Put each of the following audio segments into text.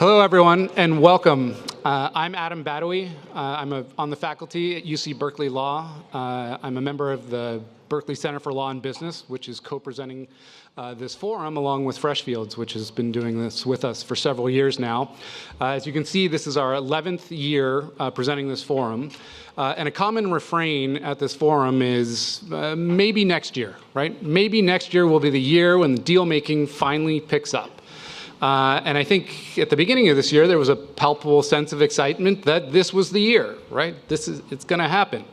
Hello, everyone, and welcome. I'm Adam Badawi. I'm on the faculty at UC Berkeley Law. I'm a member of the Berkeley Center for Law and Business, which is co-presenting this forum along with Freshfields, which has been doing this with us for several years now. As you can see, this is our 11th year presenting this forum. And a common refrain at this forum is maybe next year, right? Maybe next year will be the year when the deal making finally picks up. And I think at the beginning of this year, there was a palpable sense of excitement that this was the year, right? It's going to happen.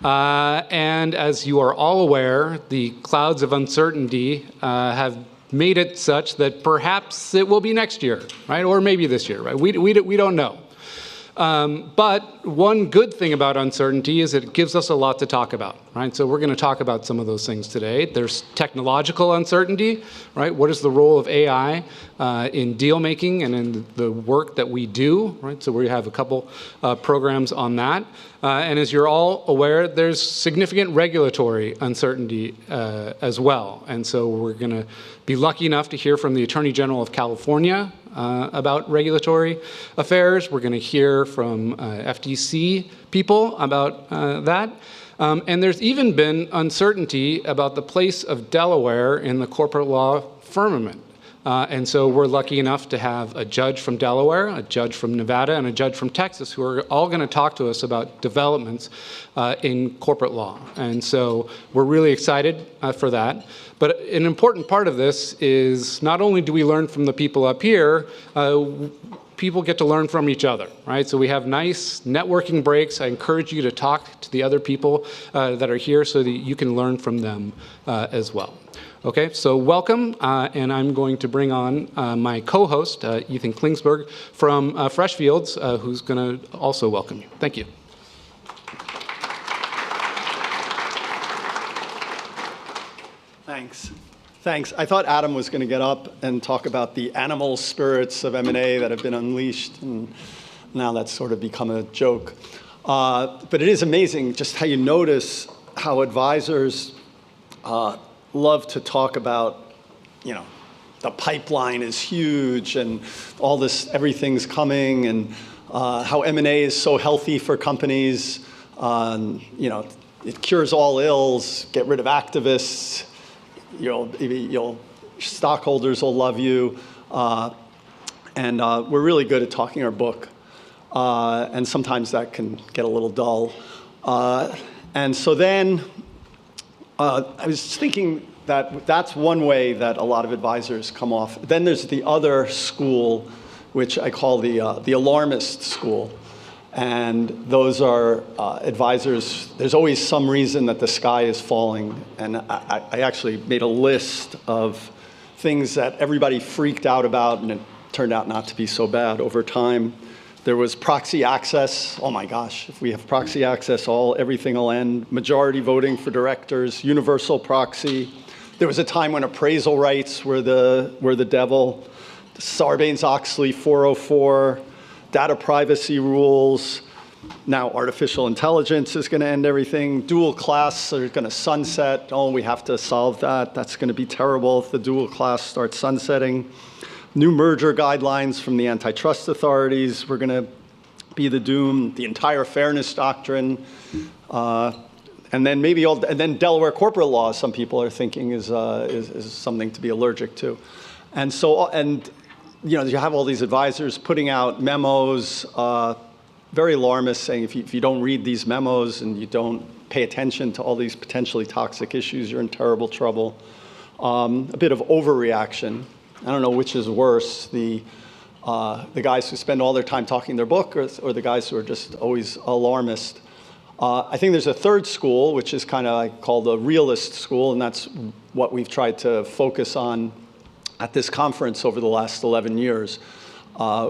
And as you are all aware, the clouds of uncertainty have made it such that perhaps it will be next year, right? Or maybe this year, right? We don't know. But one good thing about uncertainty is it gives us a lot to talk about, right? So we're going to talk about some of those things today. There's technological uncertainty, right? What is the role of AI in deal making and in the work that we do, right? So we have a couple programs on that. And as you're all aware, there's significant regulatory uncertainty as well. And so we're going to be lucky enough to hear from the Attorney General of California about regulatory affairs. We're going to hear from FTC people about that. And there's even been uncertainty about the place of Delaware in the corporate law firmament. And so we're lucky enough to have a judge from Delaware, a judge from Nevada, and a judge from Texas who are all going to talk to us about developments in corporate law. And so we're really excited for that. But an important part of this is not only do we learn from the people up here, people get to learn from each other, right? So we have nice networking breaks. I encourage you to talk to the other people that are here so that you can learn from them as well. Okay, so welcome, and I'm going to bring on my co-host, Ethan Klingsberg from Freshfields, who's going to also welcome you. Thank you. Thanks. I thought Adam was going to get up and talk about the animal spirits of M&A that have been unleashed, and now that's sort of become a joke. But it is amazing just how you notice how advisors love to talk about, the pipeline is huge and all this, everything's coming, and how M&A is so healthy for companies. It cures all ills, get rid of activists. Stockholders will love you, and we're really good at talking our book, and sometimes that can get a little dull. And so then I was thinking that that's one way that a lot of advisors come off. Then there's the other school, which I call the alarmist school. And those are advisors. There's always some reason that the sky is falling. And I actually made a list of things that everybody freaked out about, and it turned out not to be so bad over time. There was proxy access. Oh my gosh, if we have proxy access, everything will end. Majority voting for directors, universal proxy. There was a time when appraisal rights were the devil. Sarbanes-Oxley 404. Data privacy rules. Now artificial intelligence is going to end everything. Dual class are going to sunset. Oh, we have to solve that. That's going to be terrible if the dual class starts sunsetting. New merger guidelines from the antitrust authorities were going to be the doom. The entire fairness doctrine. And then then Delaware corporate law, some people are thinking is something to be allergic to. And you have all these advisors putting out memos, very alarmist, saying if you don't read these memos and you don't pay attention to all these potentially toxic issues, you're in terrible trouble. A bit of overreaction. I don't know which is worse, the guys who spend all their time talking their book or the guys who are just always alarmist. I think there's a third school, which is kind of I call the realist school, and that's what we've tried to focus on at this conference over the last 11 years,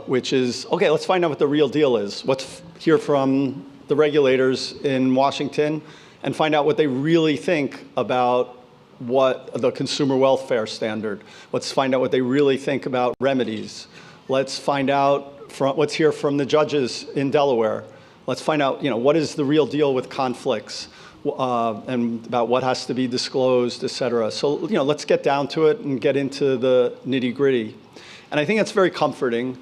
which is, okay, let's find out what the real deal is. Let's hear from the regulators in Washington and find out what they really think about what the consumer welfare standard. Let's find out what they really think about remedies. Let's let's hear from the judges in Delaware. Let's find out, what is the real deal with conflicts and about what has to be disclosed, et cetera. So, let's get down to it and get into the nitty gritty. And I think that's very comforting.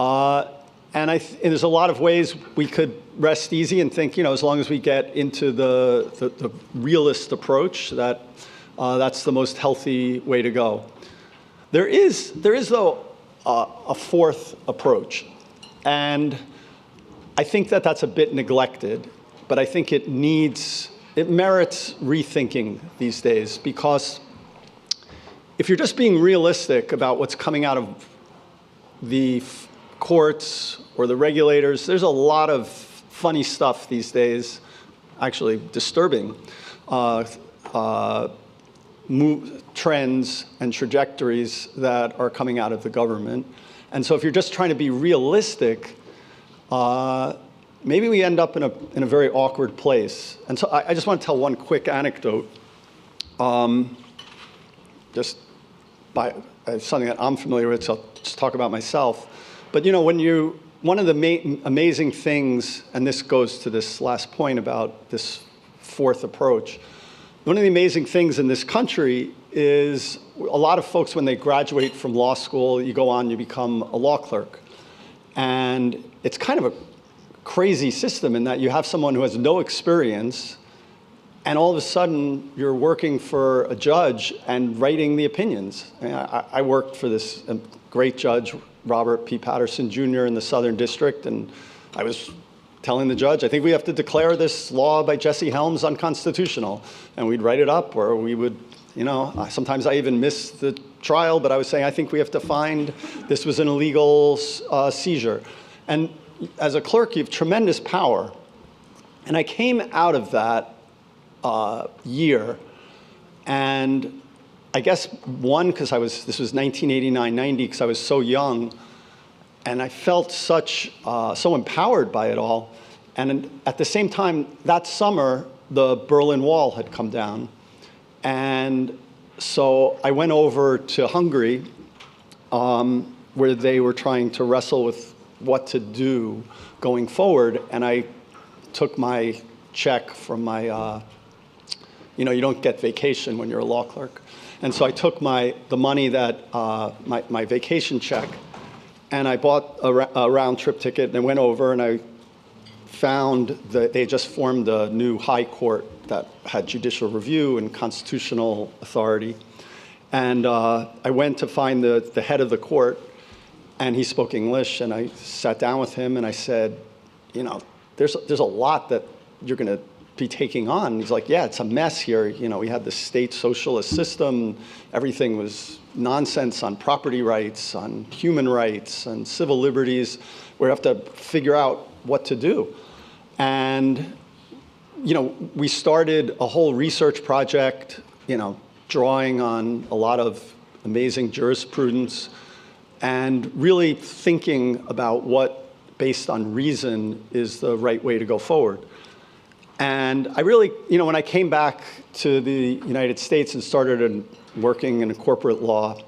And there's a lot of ways we could rest easy and think, as long as we get into the realist approach, that's the most healthy way to go. There is though, a fourth approach. And I think that's a bit neglected, but I think it merits rethinking these days, because if you're just being realistic about what's coming out of the courts or the regulators, there's a lot of funny stuff these days, actually disturbing trends and trajectories that are coming out of the government. And so if you're just trying to be realistic, maybe we end up in a very awkward place. And so I just want to tell one quick anecdote, just by something that I'm familiar with, so I'll just talk about myself. But one of the amazing things, and this goes to this last point about this fourth approach, one of the amazing things in this country is a lot of folks, when they graduate from law school, you go on, you become a law clerk. And it's kind of a crazy system in that you have someone who has no experience, and all of a sudden you're working for a judge and writing the opinions. I worked for this great judge, Robert P. Patterson Jr. in the Southern District, and I was telling the judge, I think we have to declare this law by Jesse Helms unconstitutional. And we'd write it up, or we would, sometimes I even missed the trial, but I was saying, I think we have to find this was an illegal seizure. And as a clerk, you have tremendous power. And I came out of that year, and I guess because this was 1989, 90, because I was so young, and I felt so empowered by it all. And at the same time, that summer, the Berlin Wall had come down. And so I went over to Hungary, where they were trying to wrestle with what to do going forward. And I took my check from my, you don't get vacation when you're a law clerk. And so I took the money that, my vacation check, and I bought a round trip ticket, and I went over, and I found that they just formed a new high court that had judicial review and constitutional authority. And I went to find the head of the court, and he spoke English, and I sat down with him, and I said, there's a lot that you're going to be taking on. And he's like, yeah, it's a mess here. We had the state socialist system. Everything was nonsense on property rights, on human rights, and civil liberties. We have to figure out what to do. And, we started a whole research project, drawing on a lot of amazing jurisprudence and really thinking about what, based on reason, is the right way to go forward. And I really, when I came back to the United States and started working in corporate law,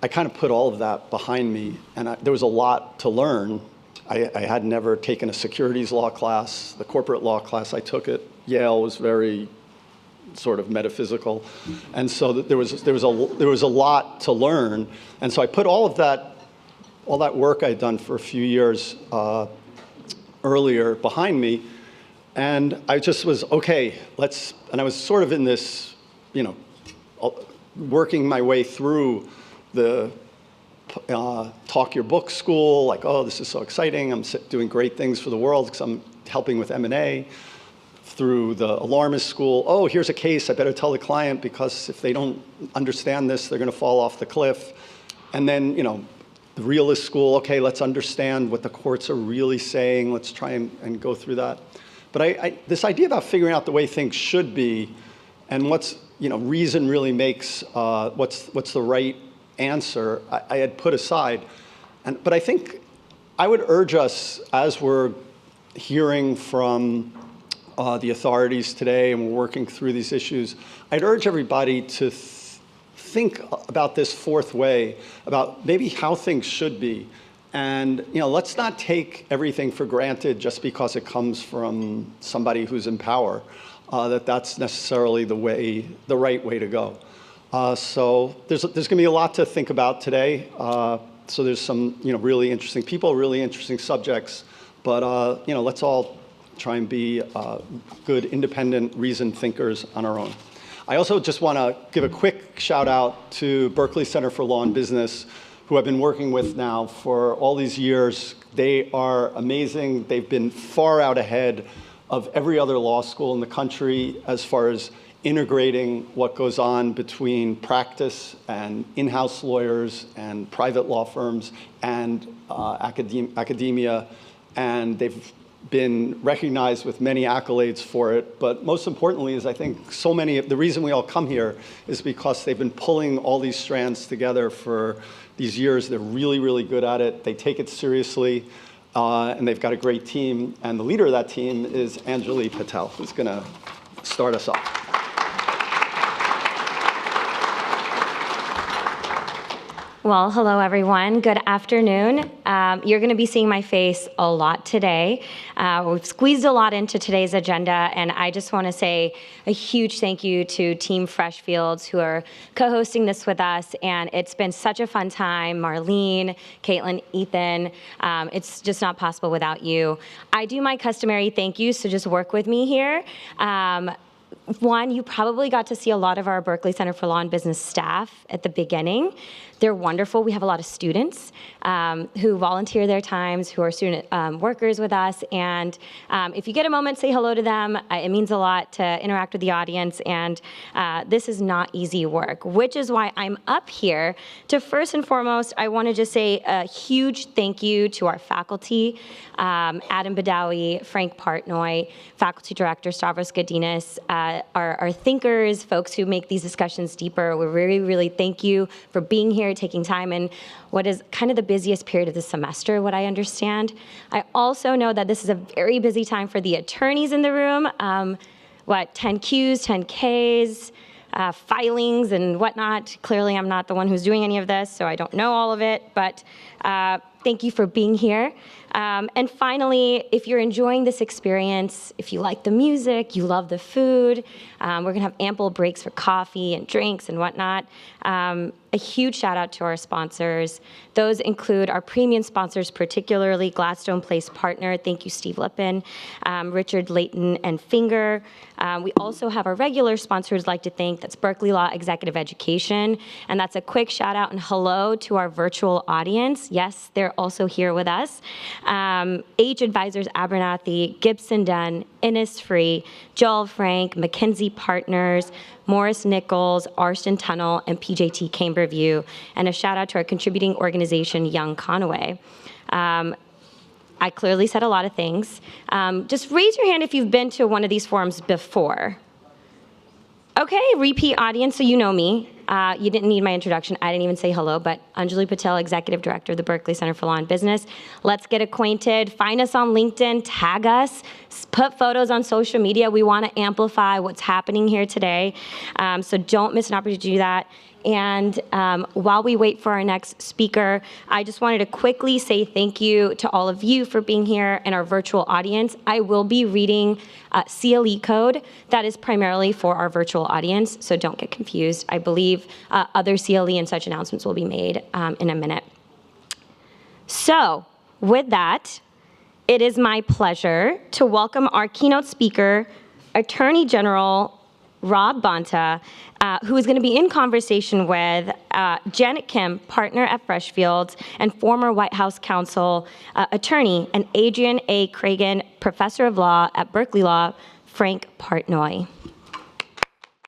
I kind of put all of that behind me, and there was a lot to learn. I had never taken a securities law class. The corporate law class I took at Yale was very sort of metaphysical, and so there was a lot to learn. And so I put all that work I'd done for a few years earlier behind me, and I just was okay. And I was sort of in this, working my way through the Talk Your Book school, like, oh, this is so exciting. I'm doing great things for the world because I'm helping with M&A. Through the alarmist school, oh, here's a case, I better tell the client because if they don't understand this, they're going to fall off the cliff. And then, the realist school, okay, let's understand what the courts are really saying. Let's try and go through that. But this idea about figuring out the way things should be and what's, reason really makes, what's the right answer, I had put aside. But I think I would urge us, as we're hearing from the authorities today and we're working through these issues, I'd urge everybody to think about this fourth way, about maybe how things should be. And let's not take everything for granted just because it comes from somebody who's in power, that's necessarily the right way to go. So there's going to be a lot to think about today. So there's some, really interesting people, really interesting subjects. But, let's all try and be good, independent, reasoned thinkers on our own. I also just want to give a quick shout out to Berkeley Center for Law and Business, who I've been working with now for all these years. They are amazing. They've been far out ahead of every other law school in the country as far as integrating what goes on between practice and in-house lawyers and private law firms and academia. And they've been recognized with many accolades for it. But most importantly is I think the reason we all come here is because they've been pulling all these strands together for these years. They're really, really good at it. They take it seriously. And they've got a great team. And the leader of that team is Angeli Patel, who's going to start us off. Well, hello, everyone. Good afternoon. You're going to be seeing my face a lot today. We've squeezed a lot into today's agenda, and I just want to say a huge thank you to Team Freshfields who are co-hosting this with us, and it's been such a fun time. Marlene, Caitlin, Ethan, it's just not possible without you. I do my customary thank yous, so just work with me here. One, you probably got to see a lot of our Berkeley Center for Law and Business staff at the beginning. They're wonderful. We have a lot of students who volunteer their times, who are student workers with us. And if you get a moment, say hello to them. It means a lot to interact with the audience. And this is not easy work, which is why I'm up here to first and foremost, I want to just say a huge thank you to our faculty, Adam Badawi, Frank Partnoy, faculty director Stavros Godinas, our thinkers, folks who make these discussions deeper. We really, really thank you for being here, taking time in what is kind of the busiest period of the semester, what I understand. I also know that this is a very busy time for the attorneys in the room. 10 Qs, 10 Ks, filings and whatnot. Clearly, I'm not the one who's doing any of this, so I don't know all of it, but thank you for being here. And finally, if you're enjoying this experience, if you like the music, you love the food, we're going to have ample breaks for coffee and drinks and whatnot. A huge shout out to our sponsors. Those include our premium sponsors, particularly Gladstone Place Partner. Thank you, Steve Lippin, Richard Layton, and Finger. We also have our regular sponsors I'd like to thank. That's Berkeley Law Executive Education. And that's a quick shout out and hello to our virtual audience. Yes, they're also here with us. Age Advisors Abernathy, Gibson Dunn, Innisfree, Joel Frank, McKinsey Partners, Morris Nichols, Arston Tunnel, and PJT Camberview. And a shout out to our contributing organization, Young Conaway. I clearly said a lot of things. Just raise your hand if you've been to one of these forums before. Okay, repeat audience, so you know me. You didn't need my introduction. I didn't even say hello, but Angeli Patel, Executive Director of the Berkeley Center for Law and Business. Let's get acquainted. Find us on LinkedIn, tag us, put photos on social media. We want to amplify what's happening here today, so don't miss an opportunity to do that. And while we wait for our next speaker, I just wanted to quickly say thank you to all of you for being here and our virtual audience. I will be reading CLE code that is primarily for our virtual audience, so don't get confused. I believe other CLE and such announcements will be made in a minute. So with that, it is my pleasure to welcome our keynote speaker, Attorney General Rob Bonta, who is going to be in conversation with Janet Kim, partner at Freshfields, and former White House counsel attorney, and Adrian A. Cragen, professor of law at Berkeley Law, Frank Partnoy.